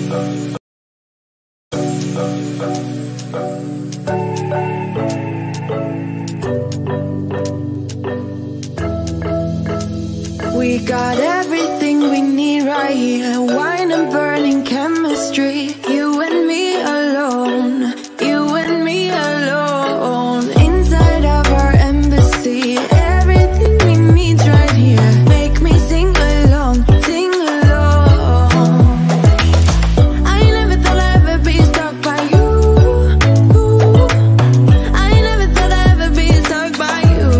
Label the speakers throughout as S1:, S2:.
S1: We got everything we need right here. Wine and burning chemistry. You and me alone. You and me alone. Inside of our embassy. Everything we need right here. Make me sing along. Sing along. I never thought I'd ever be stuck by you. I never thought I'd ever be stuck by you.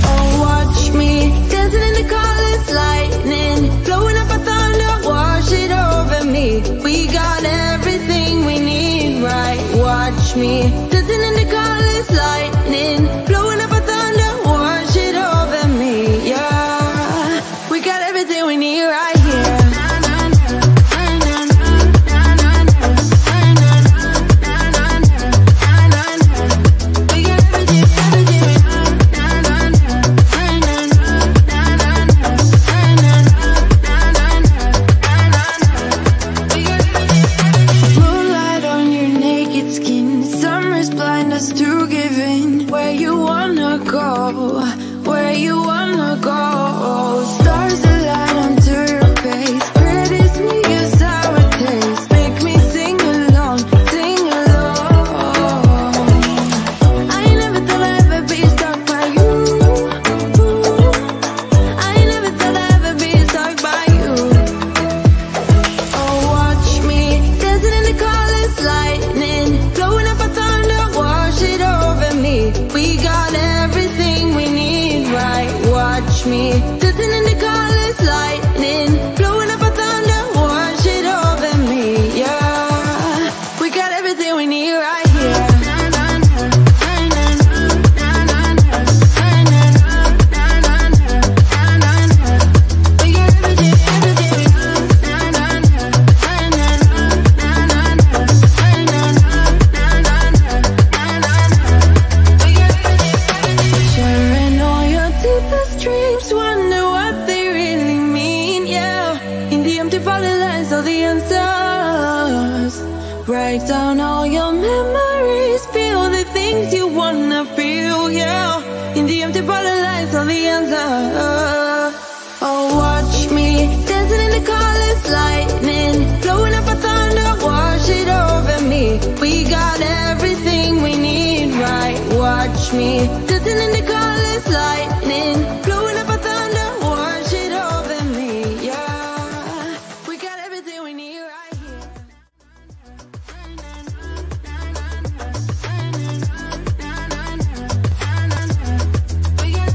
S1: Oh, watch me dancing in the colors, lightning, blowing up a thunder, wash it over me. We got everything we need, right? Watch me dancing in the colors, lightning, blowing up a thunder, wash it over me. Yeah, we got everything we need right here. Moonlight on your naked skin, summer's blind us to giving. Where you wanna go, where you wanna go. Stars align onto your face, pretty sweet, your sour taste. Make me sing along, sing along. I never thought I'd ever be stuck by you. I never thought I'd ever be stuck by you. Oh, watch me dancing in the colors, lightning, blowing up a thunder, wash it over me. We got everything we need, right? Watch me dancing in the colors, lightning, blowing up a thunder, wash it over me. Yeah, we got everything we need right here. Sharing all your deepest dreams, wonder what they really mean, yeah. In the empty lines, all the answers. Write down all your memories, feel the things you wanna feel, yeah. In the empty lines, all the answers. Oh, watch me dancing in the colors, lightning, blowing up a thunder, wash it over me. We got everything we need, right? Watch me dancing in the colors, lightning, blowing up a thunder, wash it over me. Yeah, we got everything we need right here. We got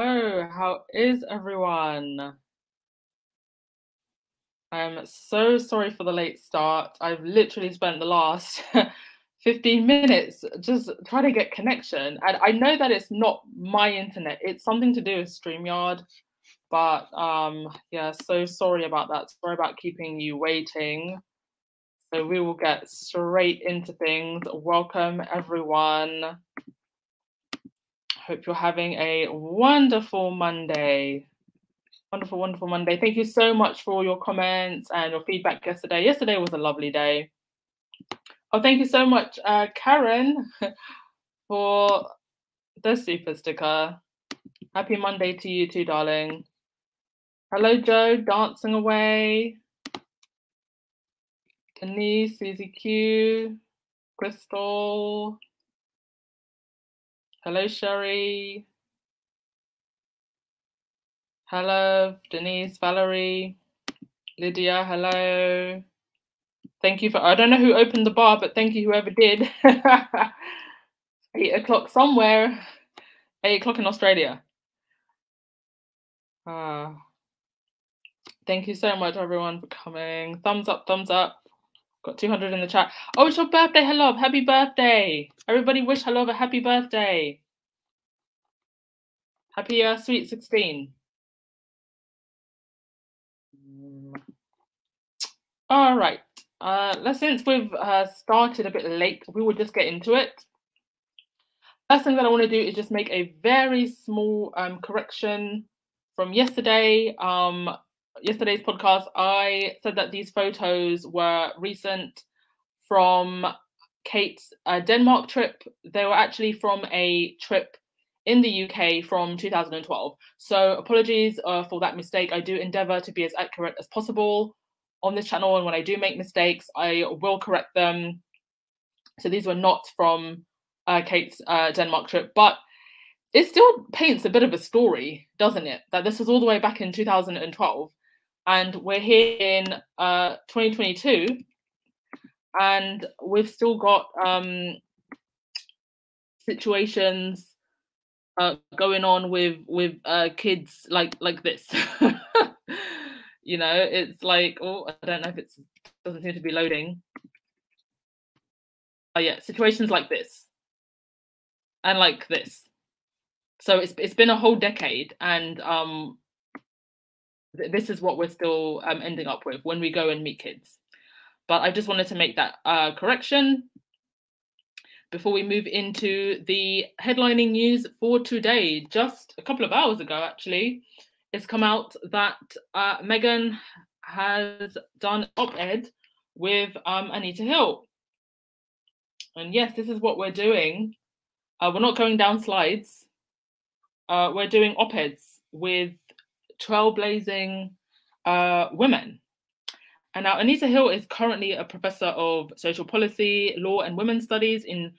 S2: Oh, how is everyone? I'm so sorry for the late start. I've literally spent the last 15 minutes just trying to get connection. And I know that it's not my internet. It's something to do with StreamYard. But yeah, so sorry about that. Sorry about keeping you waiting. So we will get straight into things. Welcome, everyone. Hope you're having a wonderful Monday. Wonderful, wonderful Monday. Thank you so much for all your comments and your feedback yesterday. Yesterday was a lovely day. Oh, thank you so much, Karen, for the super sticker. Happy Monday to you too, darling. Hello, Joe, dancing away. Denise, Susie Q, Crystal. Hello, Sherry. Hello, Denise, Valerie, Lydia, hello. Thank you for, I don't know who opened the bar, but thank you whoever did. 8 o'clock somewhere, 8 o'clock in Australia. Thank you so much, everyone, for coming. Thumbs up, thumbs up. Got 200 in the chat. Oh, it's your birthday, hello, happy birthday. Everybody wish hello a happy birthday. Happy sweet 16. All right. Since we've started a bit late, we will just get into it. First thing that I want to do is just make a very small correction from yesterday. Yesterday's podcast, I said that these photos were recent from Kate's Denmark trip. They were actually from a trip in the UK from 2012. So apologies for that mistake. I do endeavour to be as accurate as possible on this channel, and when I do make mistakes, I will correct them. So these were not from Kate's Denmark trip, but it still paints a bit of a story, doesn't it? That this was all the way back in 2012, and we're here in 2022, and we've still got situations going on with kids like this. You know, it's like, oh, I don't know if it doesn't seem to be loading. Oh yeah, situations like this and like this. So it's been a whole decade, and this is what we're still ending up with when we go and meet kids. But I just wanted to make that correction before we move into the headlining news for today. Just a couple of hours ago, actually, it's come out that Meghan has done op-ed with Anita Hill. And yes, this is what we're doing. We're not going down slides. We're doing op-eds with trailblazing women. And now Anita Hill is currently a professor of social policy, law and women's studies in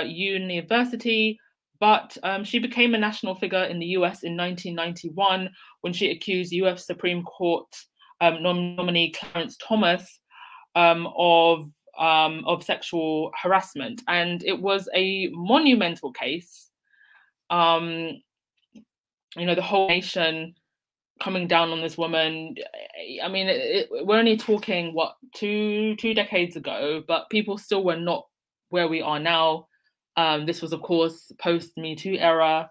S2: university, but she became a national figure in the US in 1991 when she accused US Supreme Court nominee Clarence Thomas of sexual harassment. And it was a monumental case. You know, the whole nation coming down on this woman. I mean, we're only talking, what, two decades ago, but people still were not where we are now. This was, of course, post Me Too era,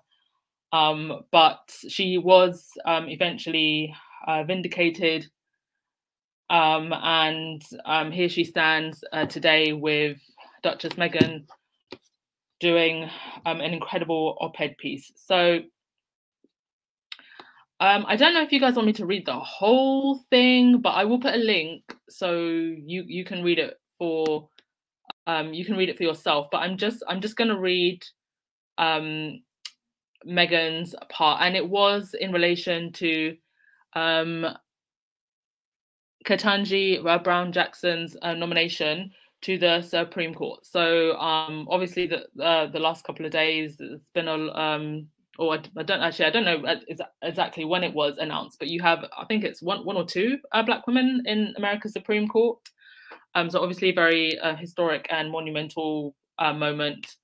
S2: but she was eventually vindicated. And here she stands today with Duchess Meghan doing an incredible op-ed piece. So I don't know if you guys want me to read the whole thing, but I will put a link so you can read it for yourself. But I'm just going to read Meghan's part, and it was in relation to Ketanji Brown Jackson's nomination to the Supreme Court. So obviously the last couple of days it's been a or I don't know exactly when it was announced, but you have, I think it's one or two Black women in America's Supreme Court. So obviously a very historic and monumental moment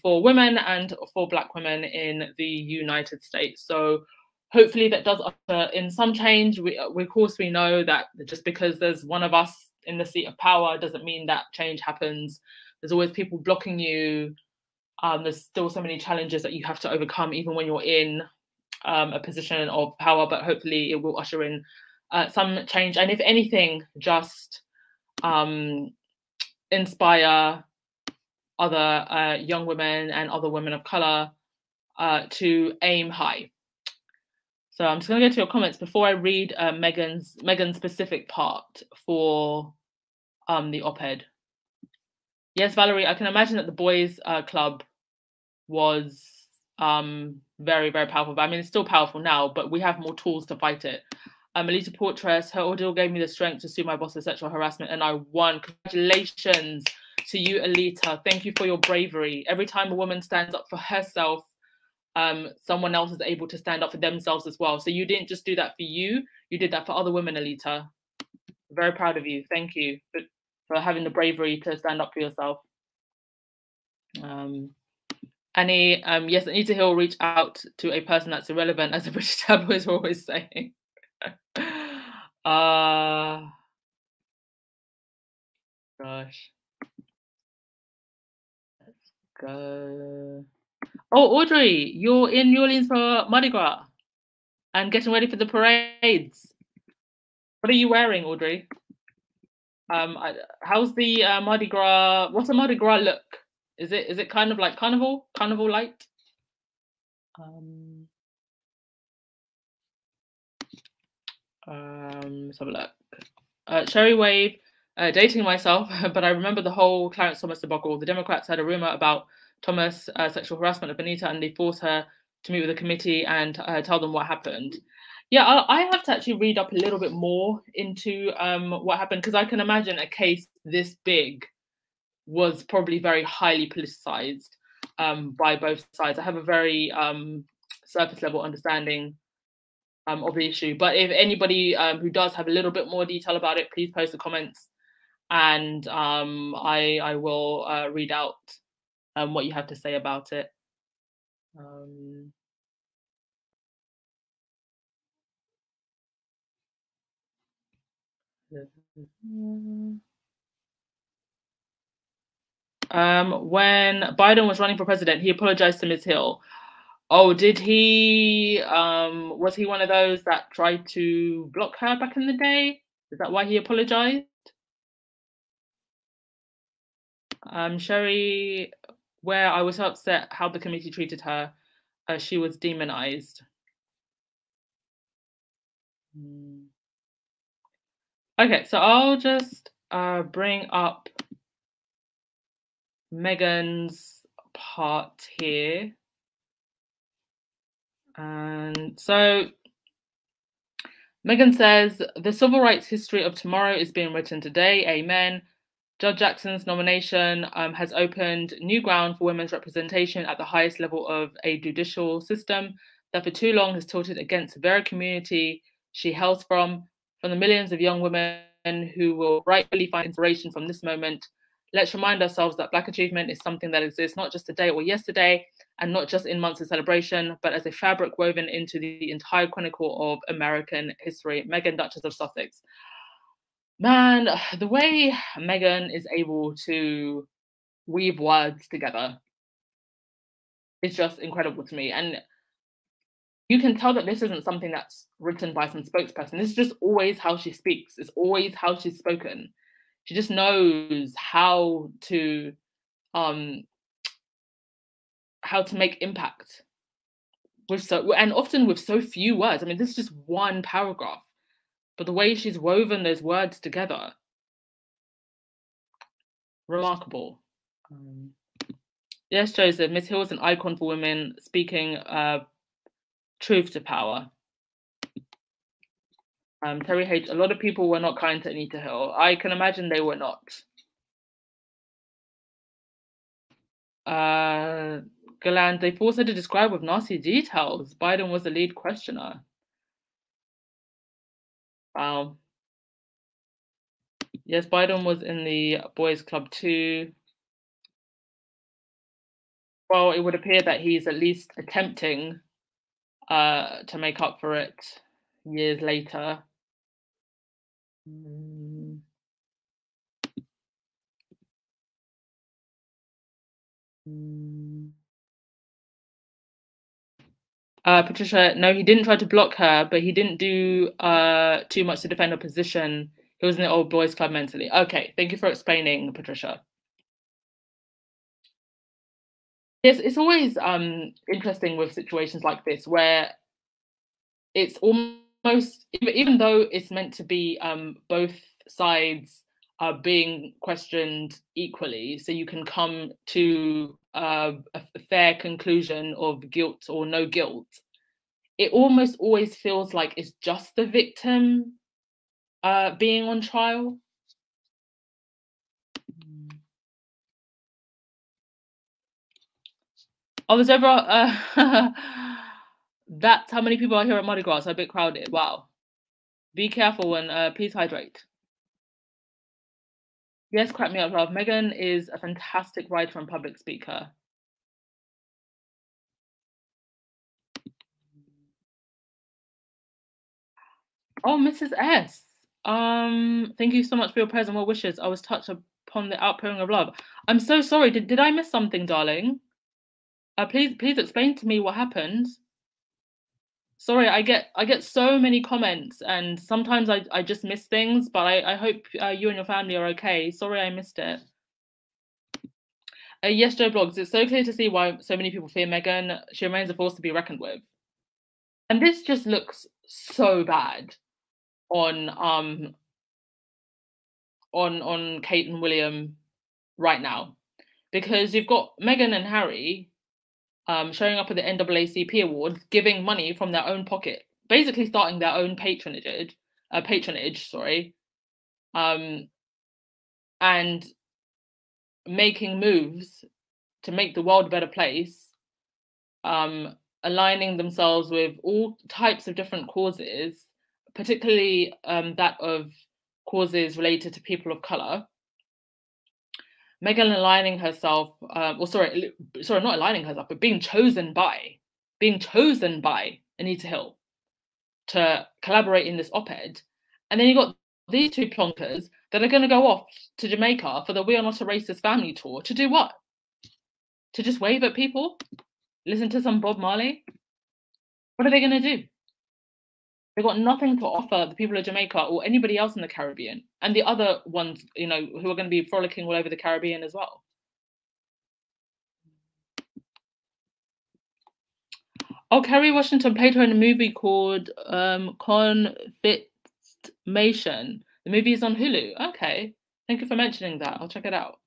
S2: for women and for Black women in the United States. So hopefully that does usher in some change. We of course we know that just because there's one of us in the seat of power doesn't mean that change happens. There's always people blocking you. There's still so many challenges that you have to overcome, even when you're in a position of power, but hopefully it will usher in some change. And if anything, just inspire other young women and other women of color to aim high. So I'm just going to go to your comments before I read Meghan's specific part for the op-ed. Yes, Valerie, I can imagine that the boys' club was very, very powerful. But I mean, it's still powerful now, but we have more tools to fight it. Melita Portress, her ordeal gave me the strength to sue my boss for sexual harassment, and I won. Congratulations to you, Alita. Thank you for your bravery. Every time a woman stands up for herself, someone else is able to stand up for themselves as well. So you didn't just do that for you did that for other women, Alita. Very proud of you. Thank you for having the bravery to stand up for yourself. Annie, yes, Anita Hill reach out to a person that's irrelevant, as the British tabloids are always saying. Gosh. Let's go. Oh, Audrey, you're in New Orleans for Mardi Gras and getting ready for the parades. What are you wearing, Audrey? How's the Mardi Gras? What's a Mardi Gras look? Is it kind of like carnival light? Um, let's have a look. Cherry Wave, dating myself, but I remember the whole Clarence Thomas debacle. The Democrats had a rumor about Thomas' sexual harassment of Anita, and they forced her to meet with the committee and tell them what happened. Yeah, I have to actually read up a little bit more into what happened, because I can imagine a case this big was probably very highly politicized by both sides. I have a very surface level understanding of the issue. But if anybody who does have a little bit more detail about it, please post the comments, and I will read out what you have to say about it. When Biden was running for president, he apologized to Ms. Hill. Oh, did he? Was he one of those that tried to block her back in the day? Is that why he apologized? Sherry, where I was so upset how the committee treated her, she was demonized. Okay, so I'll just bring up Meghan's part here. And so Meghan says, the civil rights history of tomorrow is being written today. Amen. Judge Jackson's nomination has opened new ground for women's representation at the highest level of a judicial system that for too long has tilted against the very community she hails from the millions of young women who will rightfully find inspiration from this moment. Let's remind ourselves that Black achievement is something that exists not just today or yesterday, and not just in months of celebration, but as a fabric woven into the entire chronicle of American history. Meghan, Duchess of Sussex. Man, the way Meghan is able to weave words together is just incredible to me. And you can tell that this isn't something that's written by some spokesperson. This is just always how she speaks. It's always how she's spoken. She just knows how to make impact and often with so few words. I mean, this is just one paragraph, but the way she's woven those words together, remarkable. Yes, Joseph, Miss Hill is an icon for women, speaking truth to power. Terry H, a lot of people were not kind to Anita Hill. I can imagine they were not. Galand, they forced her to describe with nasty details. Biden was the lead questioner. Wow. Yes, Biden was in the boys' club too. Well, it would appear that he's at least attempting to make up for it years later. Patricia, no, he didn't try to block her, but he didn't do too much to defend her position. He was in the old boys' club mentally. Okay, thank you for explaining, Patricia. Yes, it's always interesting with situations like this where it's almost, even though it's meant to be both sides are being questioned equally, so you can come to a fair conclusion of guilt or no guilt, it almost always feels like it's just the victim being on trial. I was over. That's how many people are here at Mardi Gras. So a bit crowded. Wow. Be careful and please hydrate. Yes, crack me up, love. Meghan is a fantastic writer and public speaker. Oh, Mrs. S. Thank you so much for your prayers and well wishes. I was touched upon the outpouring of love. I'm so sorry. Did I miss something, darling? Please explain to me what happened. Sorry, I get so many comments, and sometimes I just miss things. But I hope you and your family are okay. Sorry, I missed it. Yes, Joe Blogs. It's so clear to see why so many people fear Meghan. She remains a force to be reckoned with. And this just looks so bad on Kate and William right now, because you've got Meghan and Harry showing up at the NAACP awards, giving money from their own pocket, basically starting their own patronage, sorry, and making moves to make the world a better place, aligning themselves with all types of different causes, particularly that of causes related to people of color. Meghan aligning herself, sorry, not aligning herself, but being chosen by Anita Hill to collaborate in this op-ed. And then you got these two plonkers that are going to go off to Jamaica for the We Are Not a Racist Family tour. To do what? To just wave at people? Listen to some Bob Marley? What are they going to do? They've got nothing to offer the people of Jamaica or anybody else in the Caribbean. And the other ones, you know, who are going to be frolicking all over the Caribbean as well. Oh, Kerry Washington played her in a movie called Convictmation. The movie is on Hulu. Okay. Thank you for mentioning that. I'll check it out.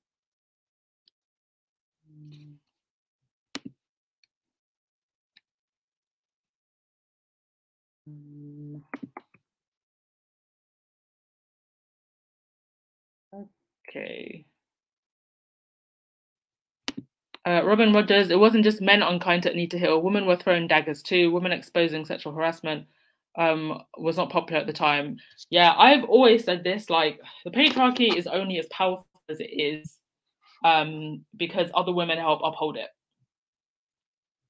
S2: Okay. Robin Rogers, it wasn't just men unkind to Anita Hill. Women were throwing daggers too. Women exposing sexual harassment was not popular at the time. Yeah, I've always said this, like, the patriarchy is only as powerful as it is because other women help uphold it.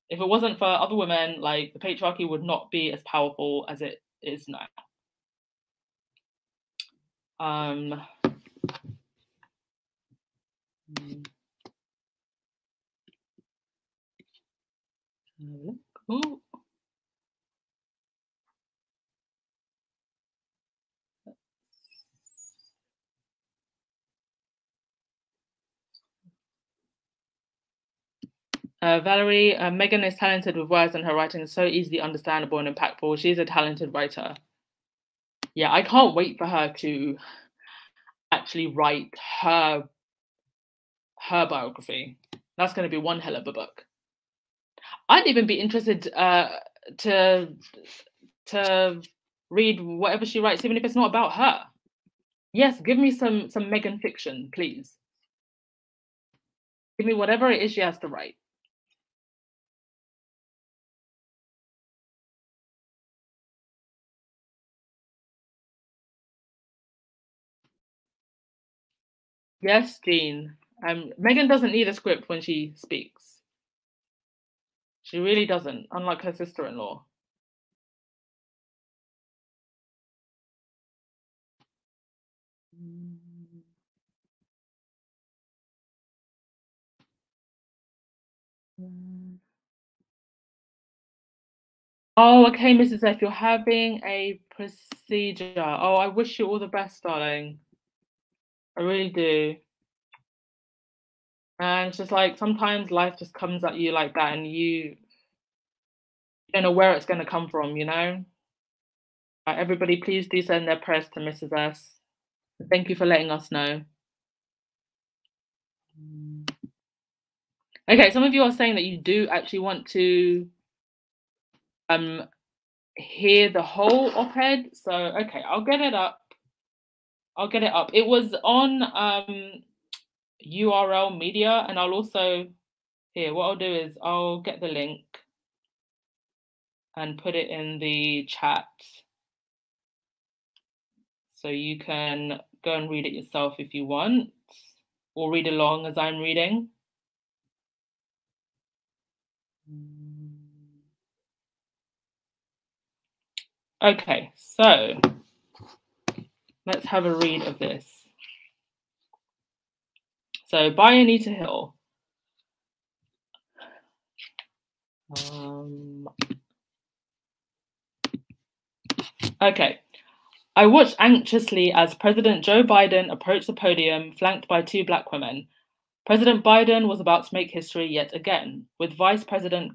S2: If it wasn't for other women, like, the patriarchy would not be as powerful as it is now. Ooh. Valerie, Meghan is talented with words and her writing is so easily understandable and impactful. She's a talented writer. Yeah, I can't wait for her to actually write her biography. That's going to be one hell of a book. I'd even be interested to read whatever she writes, even if it's not about her. Yes, give me some Meghan fiction, please. Give me whatever it is she has to write. Yes, Jean. Meghan doesn't need a script when she speaks. She really doesn't, unlike her sister-in-law. Oh, okay, Mrs. F, you're having a procedure. Oh, I wish you all the best, darling. I really do. And it's just like sometimes life just comes at you like that, and you don't know where it's going to come from, you know? Everybody, please do send their prayers to Mrs. S. Thank you for letting us know. Okay, some of you are saying that you do actually want to hear the whole op-ed. So, okay, I'll get it up. It was on URL Media, and I'll also, here, what I'll do is I'll get the link and put it in the chat so you can go and read it yourself if you want, or read along as I'm reading. Okay, so let's have a read of this. So, by Anita Hill. Okay. I watched anxiously as President Joe Biden approached the podium, flanked by two Black women. President Biden was about to make history yet again, with Vice President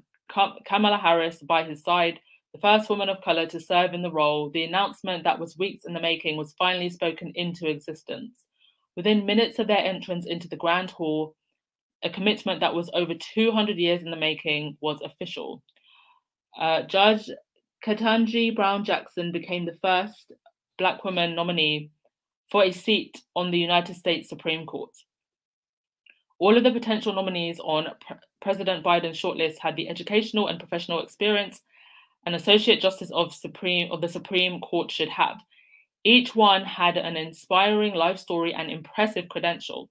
S2: Kamala Harris by his side, the first woman of color to serve in the role. The announcement that was weeks in the making was finally spoken into existence. Within minutes of their entrance into the Grand Hall, a commitment that was over 200 years in the making was official. Judge Ketanji Brown Jackson became the first Black woman nominee for a seat on the United States Supreme Court. All of the potential nominees on President Biden's shortlist had the educational and professional experience an associate justice of the Supreme Court should have. Each one had an inspiring life story and impressive credential.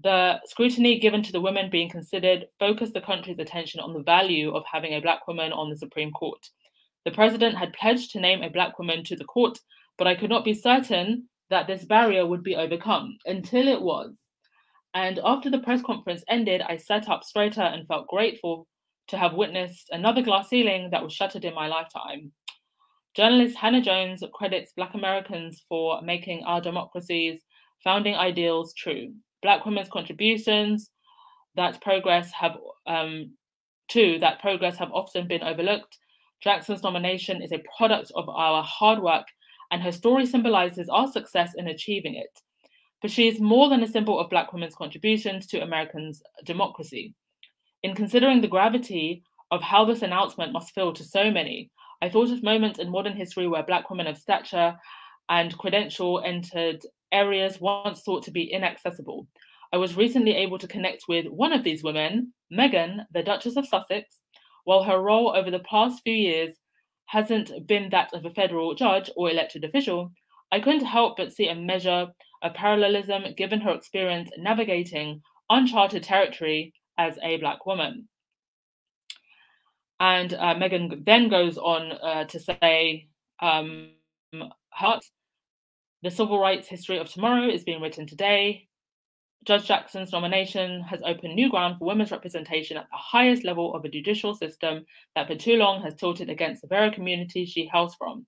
S2: The scrutiny given to the women being considered focused the country's attention on the value of having a Black woman on the Supreme Court. The president had pledged to name a Black woman to the court, but I could not be certain that this barrier would be overcome until it was. And after the press conference ended, I sat up straighter and felt grateful to have witnessed another glass ceiling that was shattered in my lifetime. Journalist Hannah Jones credits Black Americans for making our democracy's founding ideals true. Black women's contributions that progress have often been overlooked. Jackson's nomination is a product of our hard work, and her story symbolizes our success in achieving it. But she is more than a symbol of Black women's contributions to Americans' democracy. In considering the gravity of how this announcement must feel to so many, I thought of moments in modern history where Black women of stature and credential entered areas once thought to be inaccessible. I was recently able to connect with one of these women, Meghan, the Duchess of Sussex. While her role over the past few years hasn't been that of a federal judge or elected official, I couldn't help but see a measure of parallelism given her experience navigating uncharted territory as a Black woman. And Meghan then goes on to say, the civil rights history of tomorrow is being written today. Judge Jackson's nomination has opened new ground for women's representation at the highest level of a judicial system that for too long has tilted against the very community she hails from.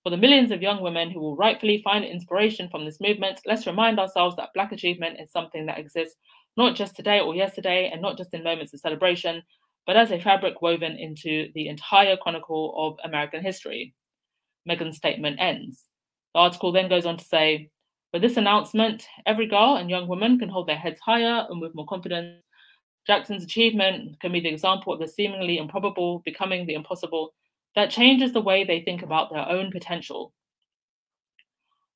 S2: For the millions of young women who will rightfully find inspiration from this movement, let's remind ourselves that Black achievement is something that exists not just today or yesterday, and not just in moments of celebration, but as a fabric woven into the entire chronicle of American history. Meghan's statement ends. The article then goes on to say, with this announcement, every girl and young woman can hold their heads higher and with more confidence. Jackson's achievement can be the example of the seemingly improbable becoming the impossible that changes the way they think about their own potential.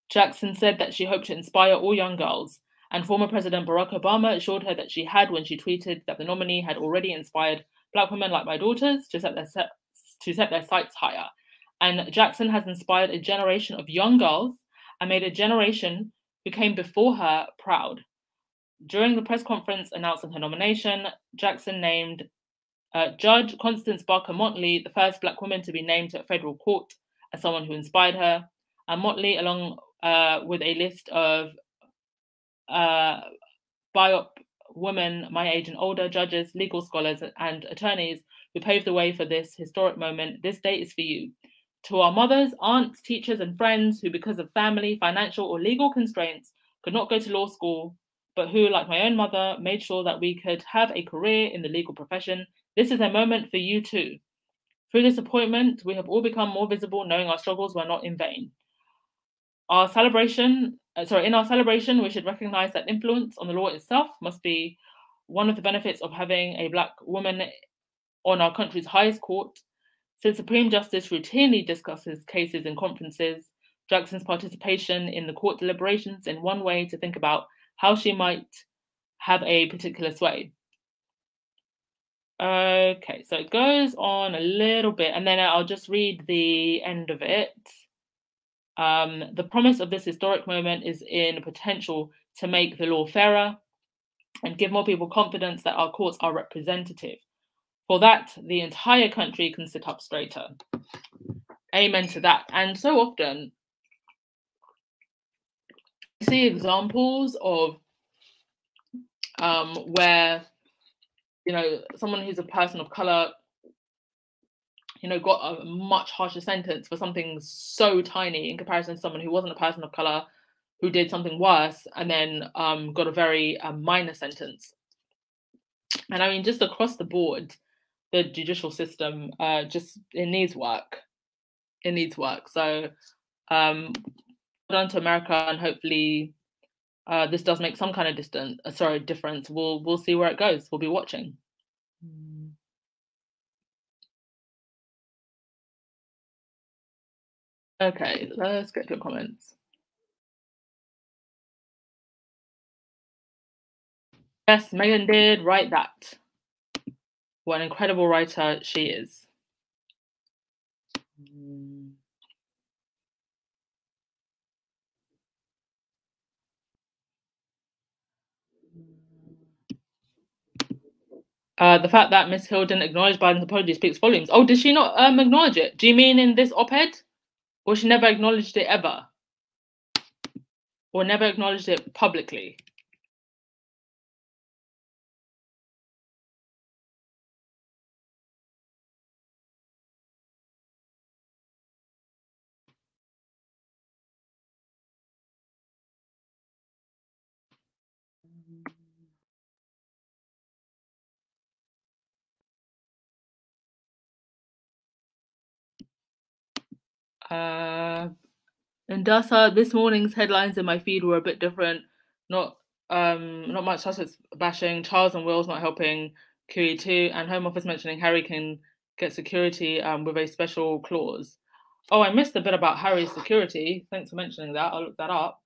S2: Jackson said that she hoped to inspire all young girls, and former President Barack Obama assured her that she had when she tweeted that the nominee had already inspired Black women like my daughters to set their sights higher. And Jackson has inspired a generation of young girls and made a generation who came before her proud. During the press conference announcing her nomination, Jackson named Judge Constance Barker Motley the first Black woman to be named to a federal court as someone who inspired her. And Motley, along with a list of BIOP women my age and older, judges, legal scholars, and attorneys who paved the way for this historic moment, this day is for you. To our mothers, aunts, teachers, and friends who, because of family, financial, or legal constraints, could not go to law school, but who, like my own mother, made sure that we could have a career in the legal profession, this is a moment for you too. Through this appointment, we have all become more visible, knowing our struggles were not in vain. In our celebration, we should recognize that influence on the law itself must be one of the benefits of having a Black woman on our country's highest court. Since Supreme Justice routinely discusses cases in conferences, Jackson's participation in the court deliberations is one way to think about how she might have a particular sway. Okay, so it goes on a little bit, and then I'll just read the end of it. The promise of this historic moment is in potential to make the law fairer and give more people confidence that our courts are representative. For that, the entire country can sit up straighter. Amen to that. And so often, you see examples of where, someone who's a person of color, you know, got a much harsher sentence for something so tiny in comparison to someone who wasn't a person of color, who did something worse, and then got a very minor sentence. And I mean, just across the board, the judicial system just it needs work. It needs work. So, on to America, and hopefully, this does make some kind of difference. We'll see where it goes. We'll be watching. Okay, let's get to your comments. Yes, Meghan did write that. What an incredible writer she is. The fact that Miss Hill didn't acknowledge Biden's apology speaks volumes. Oh, did she not acknowledge it? Do you mean in this op-ed? Or she never acknowledged it ever? Or never acknowledged it publicly? And Dasa, this morning's headlines in my feed were a bit different. Not much Sussex bashing, Charles and Will's not helping QE2, and Home Office mentioning Harry can get security with a special clause. Oh, I missed a bit about Harry's security. Thanks for mentioning that. I'll look that up.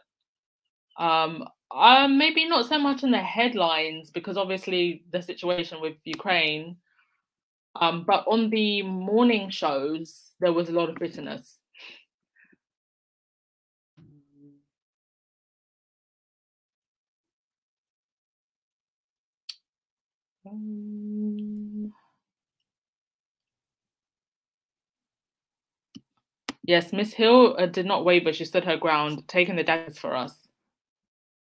S2: Maybe not so much in the headlines, because obviously the situation with Ukraine. But on the morning shows, there was a lot of bitterness. Yes, Miss Hill did not waver. She stood her ground, taking the daggers for us.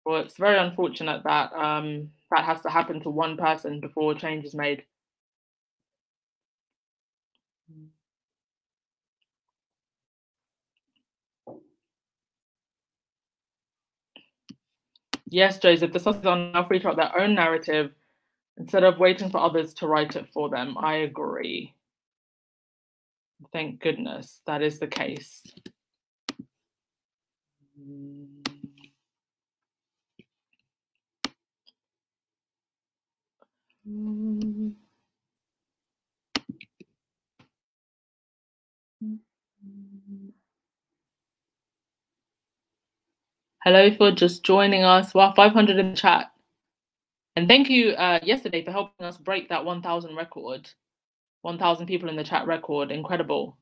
S2: Well, it's very unfortunate that that has to happen to one person before change is made. Yes, Joseph, the Sussex are now free to write their own narrative instead of waiting for others to write it for them. I agree. Thank goodness that is the case. Hello for just joining us. Wow, 500 in the chat. And thank you yesterday for helping us break that 1,000 record. 1,000 people in the chat record. Incredible.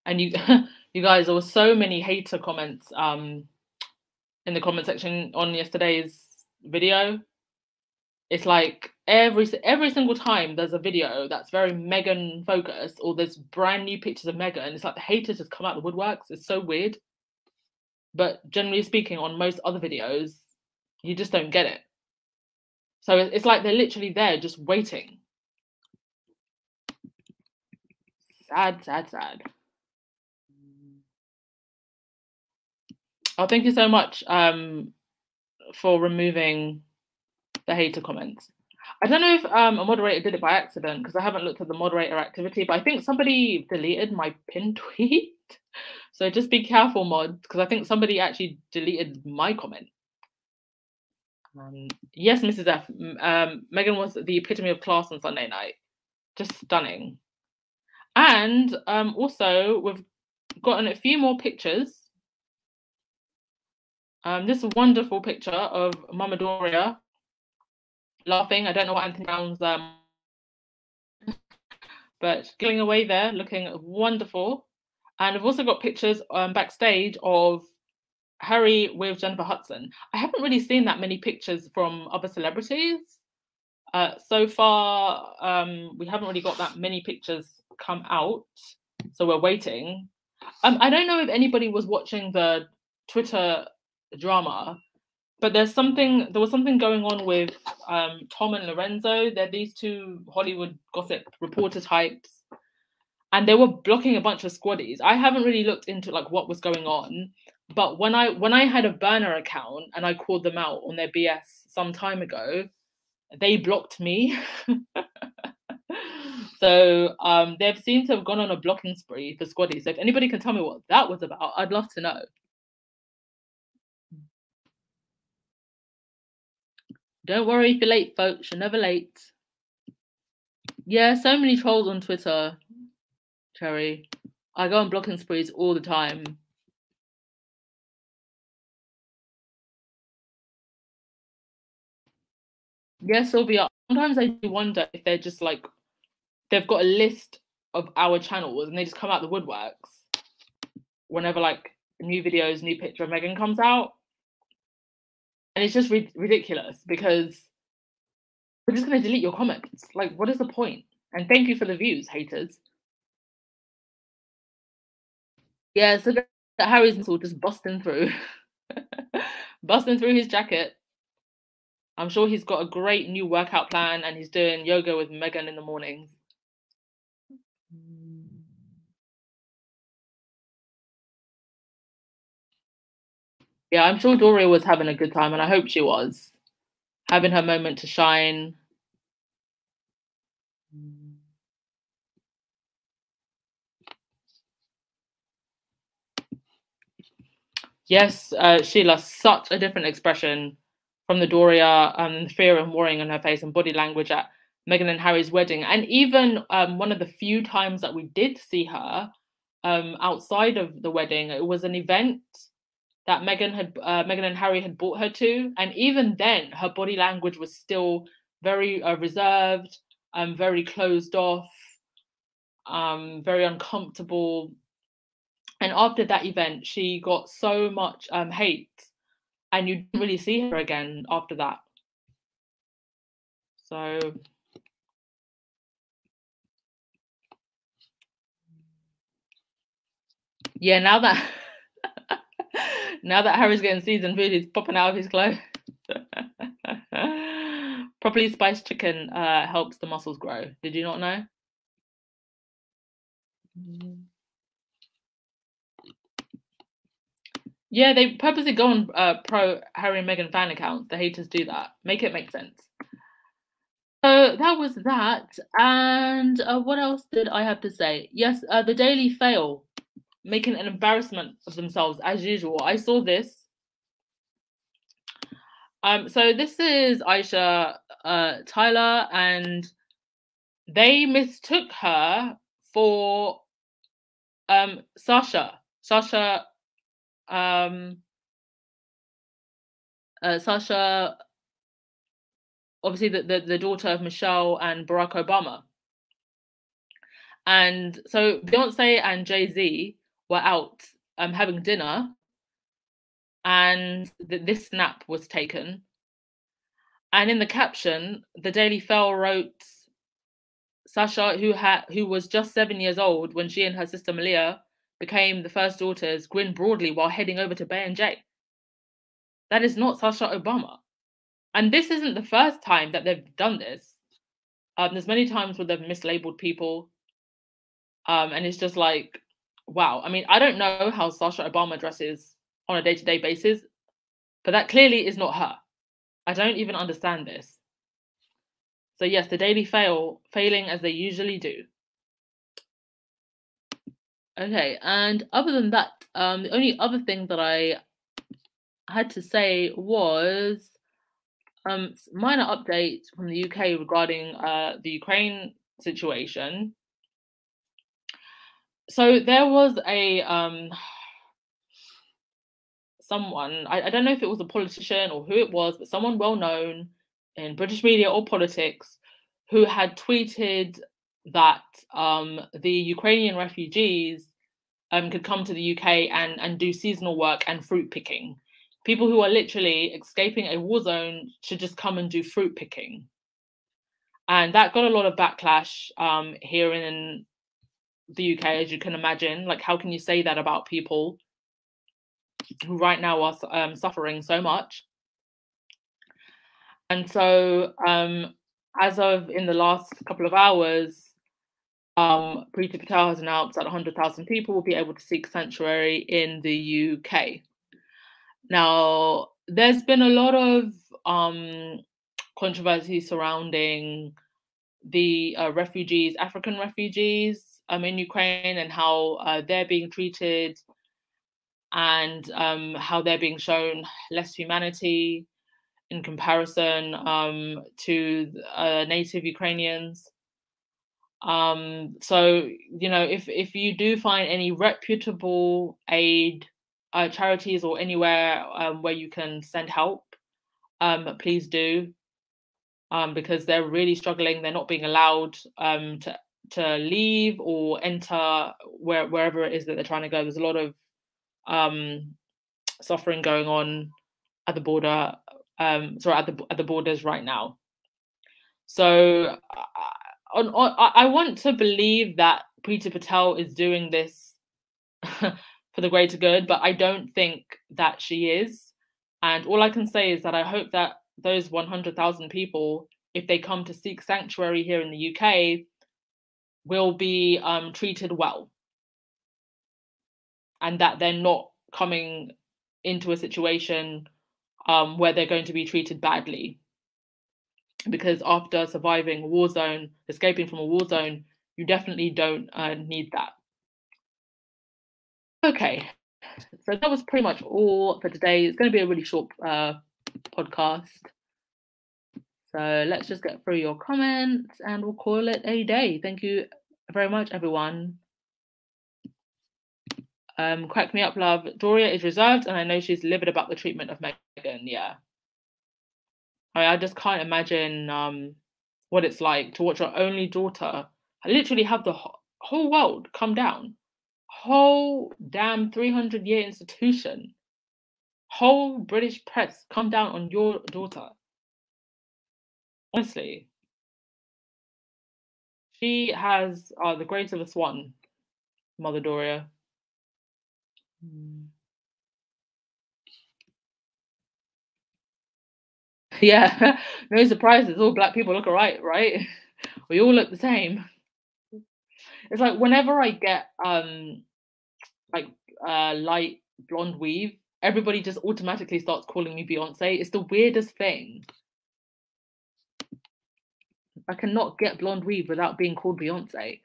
S2: And you you guys, there were so many hater comments in the comment section on yesterday's video. It's like every single time there's a video that's very Meghan focused, or there's brand new pictures of Meghan, it's like the haters just come out the woodworks. It's so weird. But generally speaking, on most other videos, you just don't get it. So it's like they're literally there just waiting. Sad, sad, sad. Oh, thank you so much for removing the hater comments. I don't know if a moderator did it by accident, because I haven't looked at the moderator activity, but I think somebody deleted my pinned tweet. So just be careful, mods, because I think somebody actually deleted my comment. Yes, Mrs. F. Meghan was the epitome of class on Sunday night. Just stunning. And also, we've gotten a few more pictures. This wonderful picture of Mama Doria laughing. I don't know what Anthony Brown's, but going away there, looking wonderful. And I've also got pictures backstage of Harry with Jennifer Hudson. I haven't really seen that many pictures from other celebrities. So far, we haven't really got that many pictures come out, so we're waiting. I don't know if anybody was watching the Twitter drama But there was something going on with Tom and Lorenzo. They're these two Hollywood gossip reporter types, and they were blocking a bunch of squaddies. I haven't really looked into like what was going on, but when I had a burner account and I called them out on their BS some time ago, they blocked me. So they've seemed to have gone on a blocking spree for squaddies. So if anybody can tell me what that was about, I'd love to know. Don't worry if you're late, folks. You're never late. Yeah, so many trolls on Twitter, Cherry. I go on blocking sprees all the time. Yeah, Sylvia, sometimes I do wonder if they're just like, they've got a list of our channels and they just come out the woodworks whenever like new videos, new picture of Meghan comes out. And it's just ridiculous because we're just going to delete your comments. Like, what is the point? And thank you for the views, haters. Yeah, so that Harry's all just busting through. Busting through his jacket. I'm sure he's got a great new workout plan and he's doing yoga with Meghan in the mornings. Yeah, I'm sure Doria was having a good time and I hope she was having her moment to shine. Yes, Sheila, such a different expression from the Doria, fear and worrying on her face and body language at Meghan and Harry's wedding. And even one of the few times that we did see her outside of the wedding, it was an event that Meghan and Harry had brought her to. And even then, her body language was still very reserved, very closed off, very uncomfortable. And after that event, she got so much hate, and you didn't really see her again after that. So yeah, now that Harry's getting seasoned food, he's popping out of his clothes. Properly spiced chicken helps the muscles grow. Did you not know? Yeah, they purposely go on pro Harry and Meghan fan accounts. The haters do that. Make it make sense. So that was that. And what else did I have to say? Yes, the Daily Fail, making an embarrassment of themselves as usual. I saw this. So this is Aisha Tyler, and they mistook her for Sasha. Sasha, obviously the daughter of Michelle and Barack Obama. And so Beyonce and Jay-Z were out having dinner, and this snap was taken. And in the caption, the Daily Fail wrote, Sasha, who was just 7 years old when she and her sister Malia became the first daughters, grinned broadly while heading over to B&J. That is not Sasha Obama. And this isn't the first time that they've done this. There's many times where they've mislabeled people. And it's just like, wow. I mean, I don't know how Sasha Obama dresses on a day-to-day basis, but that clearly is not her. I don't even understand this. So yes, the Daily Fail, failing as they usually do. Okay, and other than that, the only other thing that I had to say was minor update from the UK regarding the Ukraine situation. So there was a someone, I don't know if it was a politician or who it was, but someone well known in British media or politics who had tweeted that the Ukrainian refugees could come to the UK and do seasonal work and fruit picking. People who are literally escaping a war zone should just come and do fruit picking. And that got a lot of backlash here in the UK, as you can imagine. Like, how can you say that about people who right now are suffering so much? And so, as of in the last couple of hours, Priti Patel has announced that 100,000 people will be able to seek sanctuary in the UK. Now, there's been a lot of controversy surrounding the refugees, African refugees in Ukraine, and how they're being treated, and how they're being shown less humanity in comparison to native Ukrainians. So, you know, if you do find any reputable aid charities or anywhere where you can send help, please do, because they're really struggling. They're not being allowed to leave or enter wherever it is that they're trying to go. There's a lot of suffering going on at the border, at the borders right now. So I want to believe that Priti Patel is doing this for the greater good, but I don't think that she is. And all I can say is that I hope that those 100,000 people, if they come to seek sanctuary here in the UK, will be treated well, and that they're not coming into a situation where they're going to be treated badly. Because after surviving a war zone, escaping from a war zone, you definitely don't need that. Okay, so that was pretty much all for today. It's going to be a really short podcast. So let's just get through your comments and we'll call it a day. Thank you very much, everyone. Crack me up, love. Doria is reserved, and I know she's livid about the treatment of Meghan. Yeah. I just can't imagine what it's like to watch your only daughter literally have the whole world come down. Whole damn 300-year institution. Whole British press come down on your daughter. Honestly. She has the grace of a swan, Mother Doria. Yeah, no surprises. All black people look alright, right? We all look the same. It's like whenever I get light blonde weave, everybody just automatically starts calling me Beyonce. It's the weirdest thing. I cannot get blonde weave without being called Beyonce.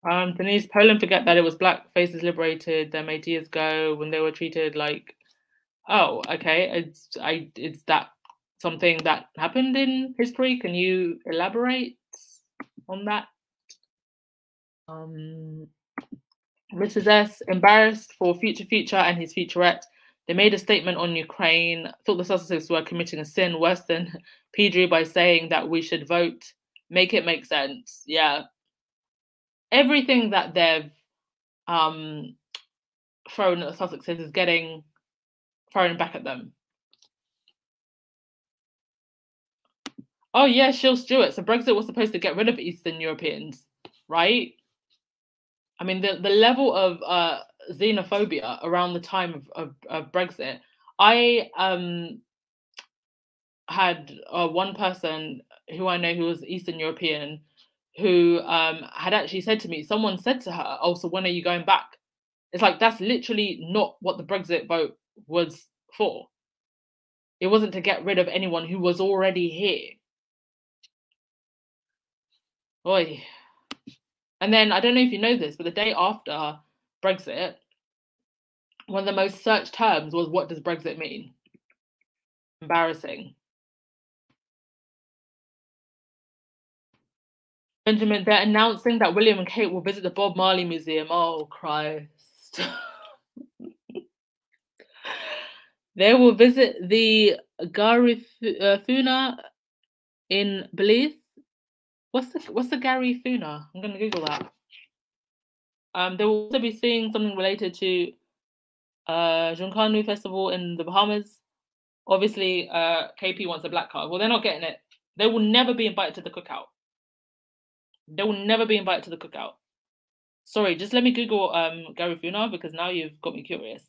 S2: Denise, Poland forget that it was black faces liberated them 80 years ago when they were treated like, oh, okay, it's that something that happened in history? Can you elaborate on that? Mrs. S, embarrassed for Future and his featurette. They made a statement on Ukraine, thought the Sussexes were committing a sin worse than PG by saying that we should vote. Make it make sense. Yeah. Everything that they've thrown at the Sussexes is getting thrown back at them. Oh yeah, Shill Stewart. So Brexit was supposed to get rid of Eastern Europeans, right? I mean, the level of xenophobia around the time of Brexit. I had one person who I know who was Eastern European who had actually said to me, someone said to her, oh, so when are you going back? It's like, that's literally not what the Brexit vote was for. It wasn't to get rid of anyone who was already here. Oy. And then, I don't know if you know this, but the day after Brexit, one of the most searched terms was, what does Brexit mean? Embarrassing. Benjamin, they're announcing that William and Kate will visit the Bob Marley Museum. Oh, Christ. They will visit the Garifuna in Belize. What's the Garifuna? I'm going to Google that. They will also be seeing something related to Junkanu Festival in the Bahamas Obviously, KP wants a black card. Well, they're not getting it. They will never be invited to the cookout. They will never be invited to the cookout. Sorry, just let me Google Garifuna, because now you've got me curious.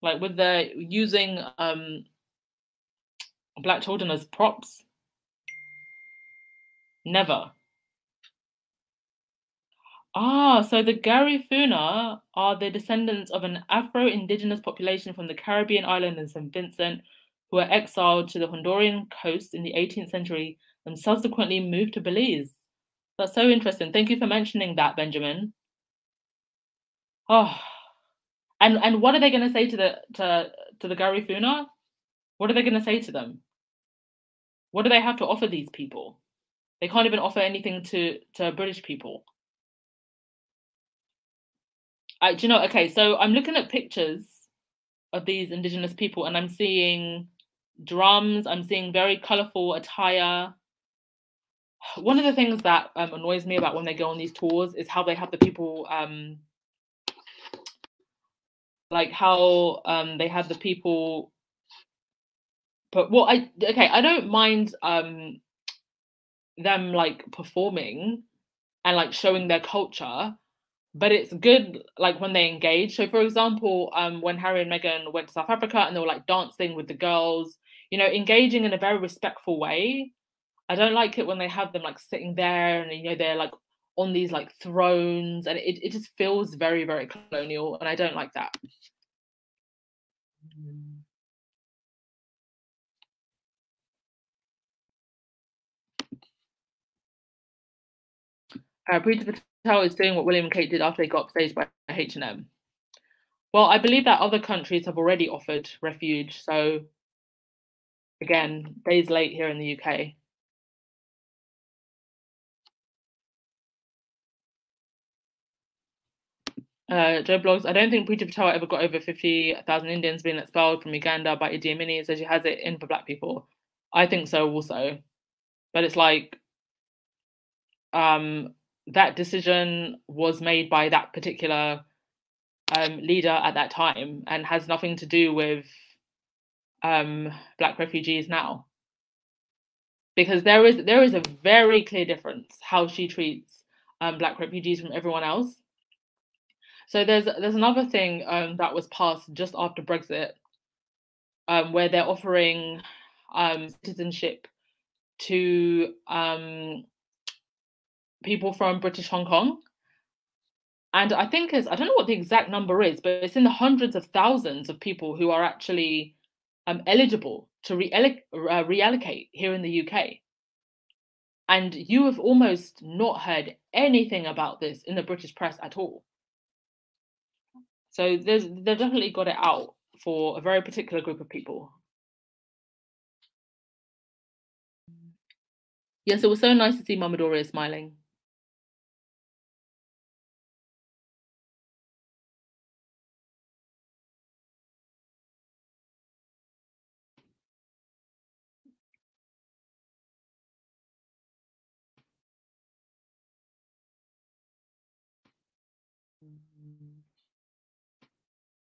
S2: Like, with the using black children as props. Never. So the Garifuna are the descendants of an Afro-Indigenous population from the Caribbean island and St. Vincent, who were exiled to the Honduran coast in the 18th century and subsequently moved to Belize. That's so interesting. Thank you for mentioning that, Benjamin. Oh, and what are they going to say to the Garifuna? What are they going to say to them? What do they have to offer these people? They can't even offer anything to British people. Do you know? Okay, so I'm looking at pictures of these Indigenous people, and I'm seeing drums. I'm seeing very colourful attire. One of the things that annoys me about when they go on these tours is how they have the people, like how they have the people. But what I don't mind them like performing and like showing their culture, but it's good like when they engage. So for example, when Harry and Meghan went to South Africa and they were like dancing with the girls, you know, engaging in a very respectful way. I don't like it when they have them like sitting there and, you know, they're like on these like thrones, and it just feels very, very colonial, and I don't like that. Priti Patel is doing what William and Kate did after they got upstaged by H&M. Well, I believe that other countries have already offered refuge, so again, days late here in the UK. Joe blogs, I don't think Priti Patel ever got over 50,000 Indians being expelled from Uganda by Idi Amin, so she has it in for black people. I think so also. But it's like, that decision was made by that particular leader at that time and has nothing to do with black refugees now. Because there is a very clear difference how she treats black refugees from everyone else. So there's another thing that was passed just after Brexit, where they're offering citizenship to people from British Hong Kong. And I think I don't know what the exact number is, but it's in the hundreds of thousands of people who are actually eligible to reallocate here in the UK. And you have almost not heard anything about this in the British press at all. So they've definitely got it out for a very particular group of people. Yes, it was so nice to see Mama Doria smiling.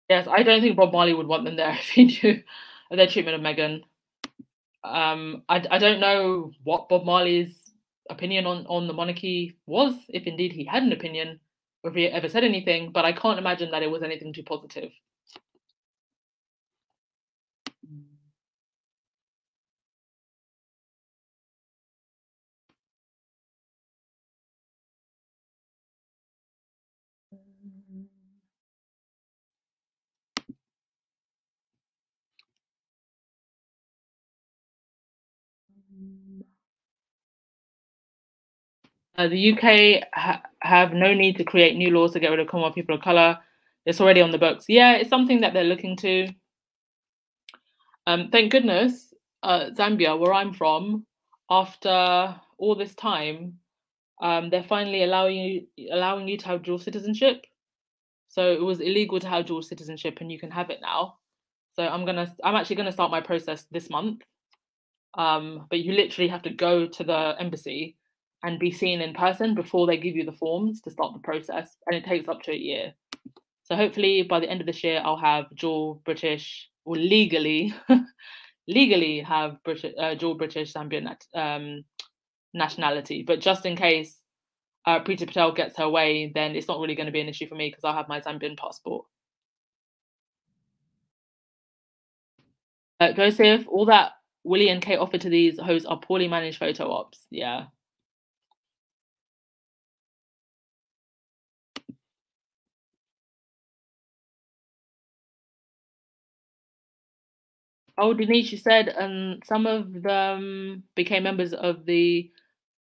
S2: Yes, I don't think Bob Marley would want them there if he knew their treatment of Meghan. I don't know what Bob Marley's opinion on the monarchy was, if indeed he had an opinion, or if he ever said anything, but I can't imagine that it was anything too positive. The UK have no need to create new laws to get rid of Commonwealth people of colour. It's already on the books. Yeah, it's something that they're looking to. Thank goodness, Zambia, where I'm from, after all this time, they're finally allowing you to have dual citizenship. So it was illegal to have dual citizenship, and you can have it now. So I'm actually gonna start my process this month. But you literally have to go to the embassy and be seen in person before they give you the forms to start the process, and it takes up to a year. So hopefully by the end of this year, I'll have dual British, or legally, legally have dual British Zambian nationality. But just in case Priti Patel gets her way, then it's not really going to be an issue for me because I'll have my Zambian passport. Joseph, all that Willie and Kate offer to these hosts are poorly managed photo ops. Yeah. Oh, Denise, you said some of them became members of the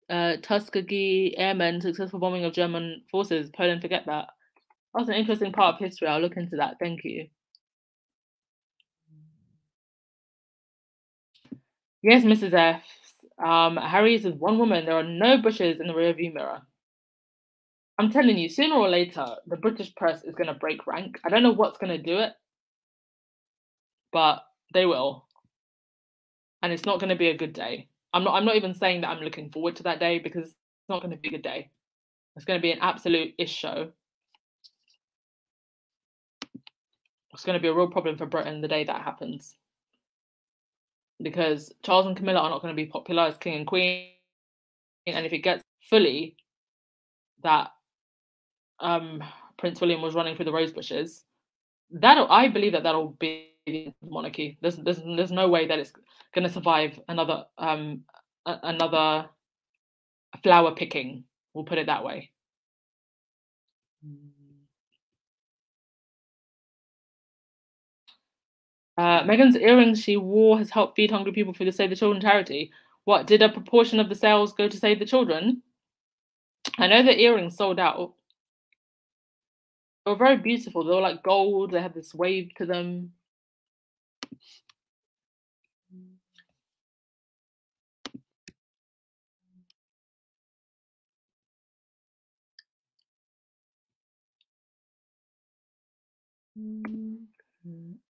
S2: Tuskegee Airmen successful bombing of German forces. Poland, forget that. That's an interesting part of history. I'll look into that. Thank you. Yes, Mrs. F. Harry is one woman. There are no bushes in the rearview mirror. I'm telling you, sooner or later, the British press is going to break rank. I don't know what's going to do it, but they will. And it's not going to be a good day. I'm not even saying that I'm looking forward to that day because it's not going to be a good day. It's going to be an absolute ish show. It's going to be a real problem for Britain the day that happens. Because Charles and Camilla are not going to be popular as king and queen. And if it gets fully that Prince William was running through the rose bushes, I believe that'll be the monarchy. There's no way that it's going to survive another flower picking. We'll put it that way. Meghan's earrings she wore has helped feed hungry people through the Save the Children charity. What, did a proportion of the sales go to Save the Children? I know the earrings sold out. They were very beautiful. They were like gold. They had this wave to them.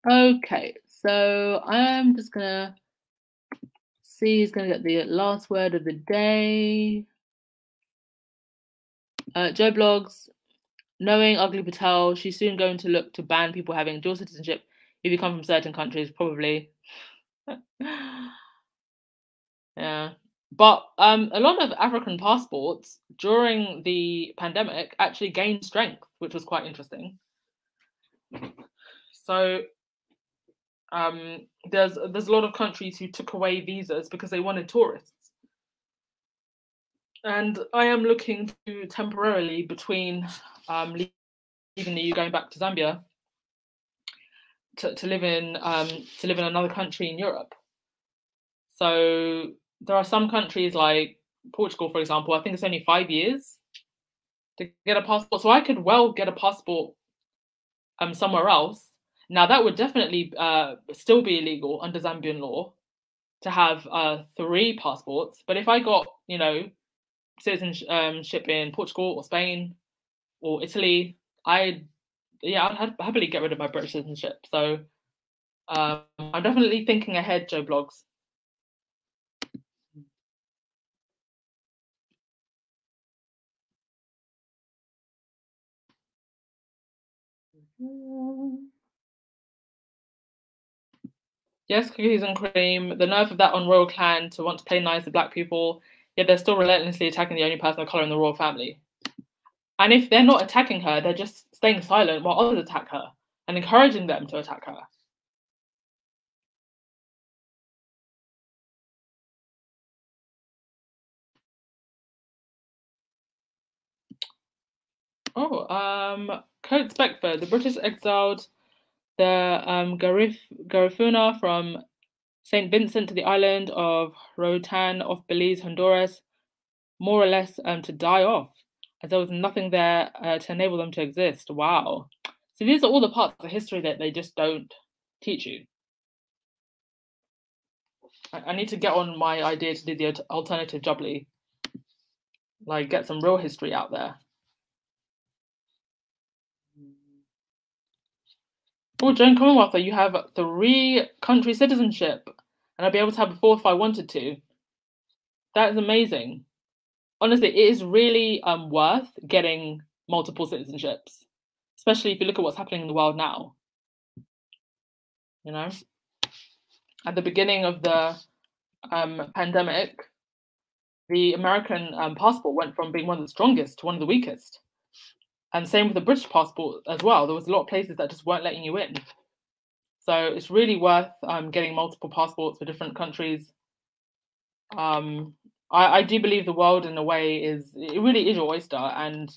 S2: Okay, so I'm just gonna see who's gonna get the last word of the day. Joe Blogs, knowing Ugly Patel, she's soon going to look to ban people having dual citizenship if you come from certain countries, probably. Yeah. But a lot of African passports during the pandemic actually gained strength, which was quite interesting. So there's a lot of countries who took away visas because they wanted tourists. And I am looking to temporarily between leaving the EU, going back to Zambia, to live in another country in Europe. So there are some countries like Portugal, for example. I think it's only 5 years to get a passport. So I could well get a passport somewhere else. Now that would definitely still be illegal under Zambian law to have 3 passports. But if I got, citizenship in Portugal or Spain or Italy, I'd happily get rid of my British citizenship. So I'm definitely thinking ahead, Joe Blogs. Yes, cookies and cream. The nerve of that on royal clan to want to play nice to black people, yet they're still relentlessly attacking the only person of colour in the royal family. And if they're not attacking her, they're just staying silent while others attack her and encouraging them to attack her. Coates Beckford. The British exiled the Garifuna from St. Vincent to the island of Roatan off Belize, Honduras, more or less to die off, as there was nothing there to enable them to exist. Wow. So these are all the parts of history that they just don't teach you. I need to get on my idea to do the alternative jubbly. Like, get some real history out there. Oh, Joan Commonwealth, you have 3 country citizenship, and I'd be able to have a 4th if I wanted to. That is amazing. Honestly, it is really worth getting multiple citizenships, especially if you look at what's happening in the world now. You know, at the beginning of the pandemic, the American passport went from being one of the strongest to one of the weakest. And same with the British passport as well. There was a lot of places that just weren't letting you in. So it's really worth getting multiple passports for different countries. I do believe the world in a way it really is your oyster, and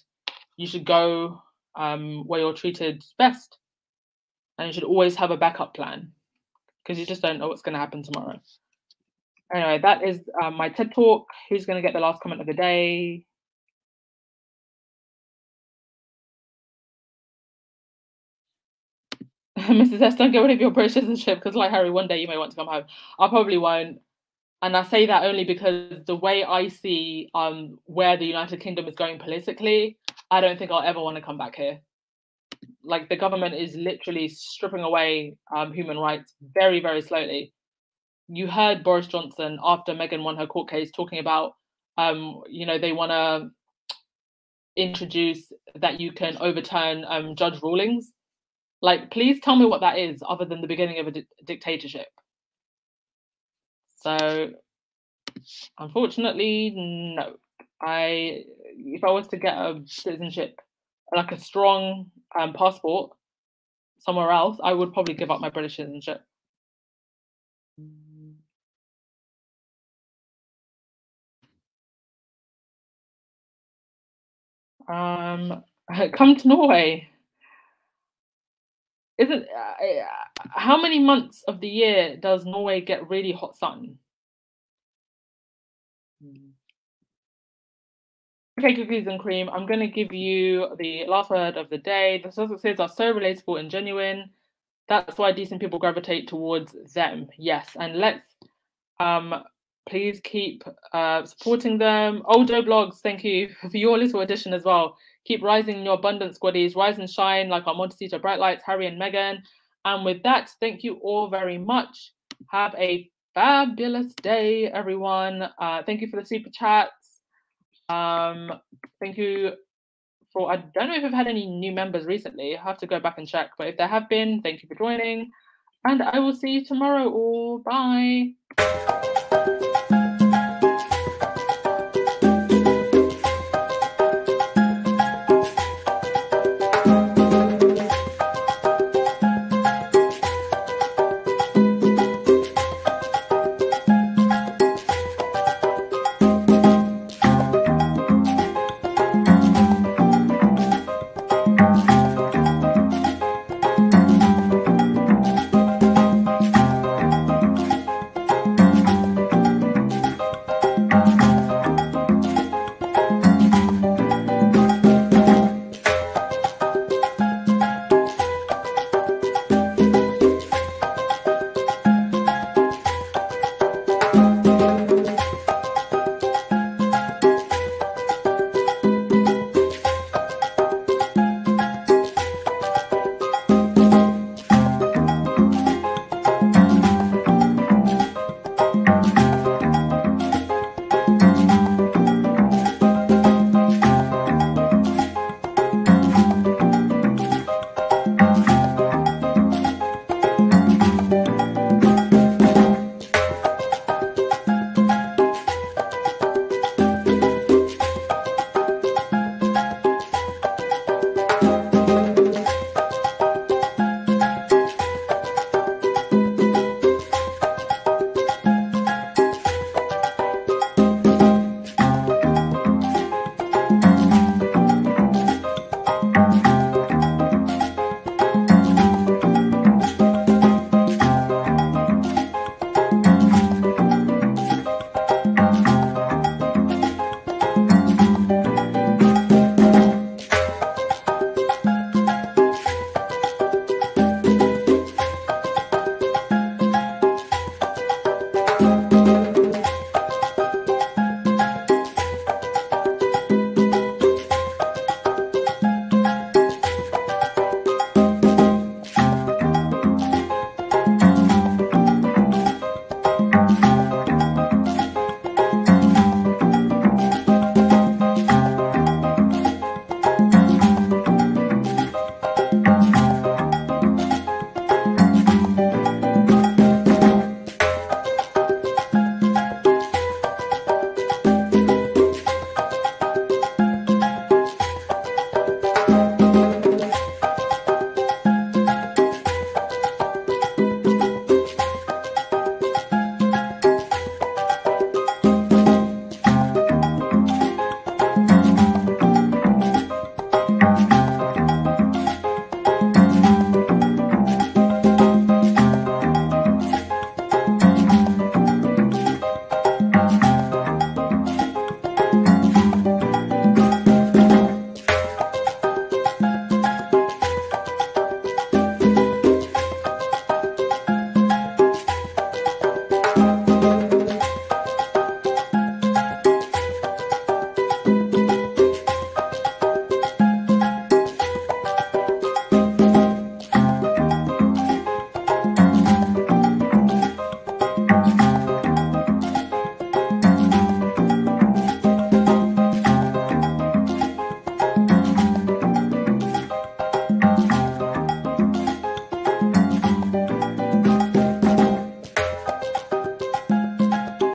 S2: you should go where you're treated best. And you should always have a backup plan, because you just don't know what's going to happen tomorrow. Anyway, that is my TED Talk. Who's going to get the last comment of the day? Mrs. S, don't get rid of your British citizenship, because like Harry, one day you may want to come home. I probably won't. And I say that only because the way I see where the United Kingdom is going politically, I don't think I'll ever want to come back here. Like, the government is literally stripping away human rights very, very slowly. You heard Boris Johnson, after Meghan won her court case, talking about, they want to introduce that you can overturn judge rulings. Like, please tell me what that is, other than the beginning of a dictatorship. So, unfortunately, no. If I was to get a citizenship, like a strong passport somewhere else, I would probably give up my British citizenship. Come to Norway. How many months of the year does Norway get really hot sun? Okay, cookies and cream, I'm going to give you the last word of the day. The successes are so relatable and genuine. That's why decent people gravitate towards them. Yes, and let's please keep supporting them. Oh, Joe Blogs, thank you for your little addition as well. Keep rising in your abundance, squaddies. Rise and shine like our Montecito Bright Lights, Harry and Meghan. And with that, thank you all very much. Have a fabulous day, everyone. Thank you for the super chats. Thank you for, I don't know if I've had any new members recently. I have to go back and check, but if there have been, thank you for joining. And I will see you tomorrow all. Bye.